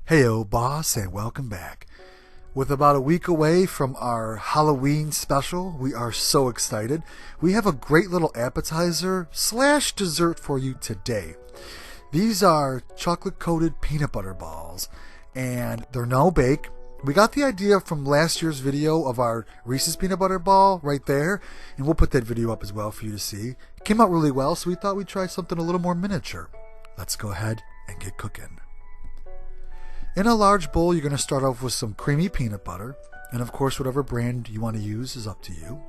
Heyo, boss, and welcome back. With about a week away from our Halloween special, we are so excited. We have a great little appetizer / dessert for you today. These are chocolate-coated peanut butter balls, and they're no bake. We got the idea from last year's video of our Reese's peanut butter ball right there, and we'll put that video up as well for you to see. It came out really well, so we thought we'd try something a little more miniature. Let's go ahead and get cooking. In a large bowl, you're going to start off with some creamy peanut butter, and of course whatever brand you want to use is up to you.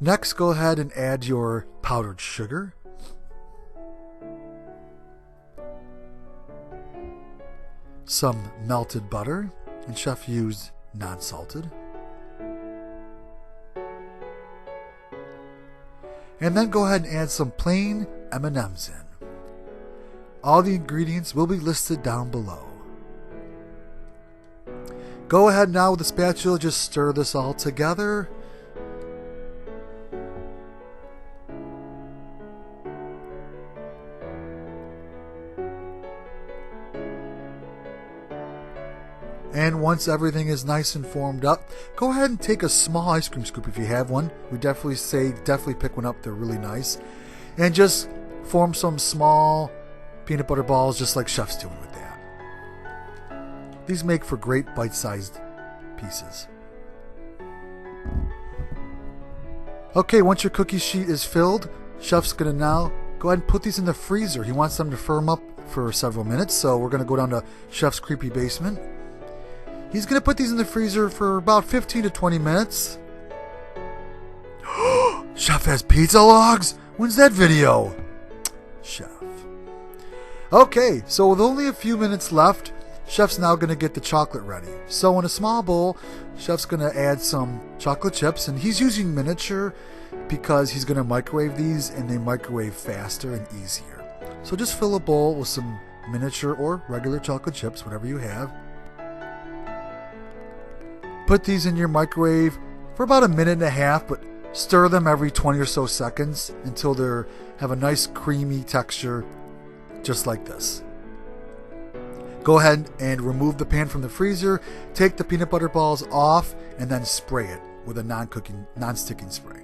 Next, go ahead and add your powdered sugar, some melted butter, and Chef used non-salted, and then go ahead and add some plain M&Ms in. All the ingredients will be listed down below. Go ahead now with the spatula, just stir this all together. And once everything is nice and formed up, go ahead and take a small ice cream scoop if you have one. We definitely pick one up, they're really nice. And just form some small peanut butter balls just like Chef's doing with that. These make for great bite-sized pieces. Okay, once your cookie sheet is filled, Chef's going to now go ahead and put these in the freezer. He wants them to firm up for several minutes, so we're going to go down to Chef's creepy basement. He's going to put these in the freezer for about 15 to 20 minutes. Chef has pizza logs? When's that video? Chef. Okay, so with only a few minutes left, Chef's now going to get the chocolate ready. So in a small bowl, Chef's going to add some chocolate chips, and he's using miniature because he's going to microwave these, and they microwave faster and easier. So just fill a bowl with some miniature or regular chocolate chips, whatever you have. Put these in your microwave for about a minute and a half, but stir them every 20 or so seconds until they have a nice creamy texture, just like this. Go ahead and remove the pan from the freezer, take the peanut butter balls off, and then spray it with a non-sticking spray.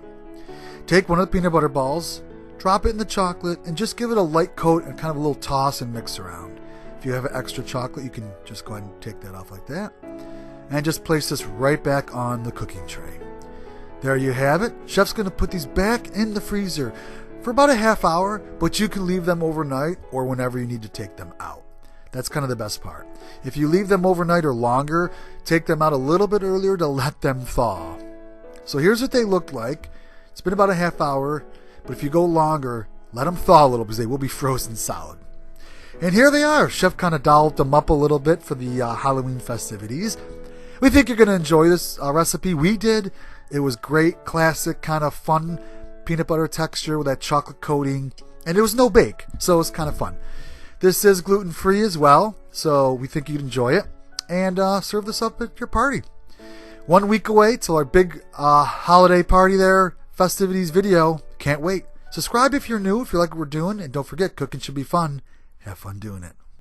Take one of the peanut butter balls, drop it in the chocolate, and just give it a light coat and kind of a little toss and mix around. If you have extra chocolate, you can just go ahead and take that off like that. And just place this right back on the cooking tray. There you have it. Chef's going to put these back in the freezer for about a half hour, but you can leave them overnight or whenever you need to take them out. That's kind of the best part. If you leave them overnight or longer, take them out a little bit earlier to let them thaw. So here's what they look like. It's been about a half hour, but if you go longer, let them thaw a little because they will be frozen solid. And here they are. Chef kind of dolled them up a little bit for the Halloween festivities. We think you're going to enjoy this recipe. We did. It was great, classic, kind of fun peanut butter texture with that chocolate coating. And it was no bake, so it was kind of fun. This is gluten-free as well, so we think you'd enjoy it. And serve this up at your party. 1 week away till our big holiday party there, festivities video. Can't wait. Subscribe if you're new, if you like what we're doing. And don't forget, cooking should be fun. Have fun doing it.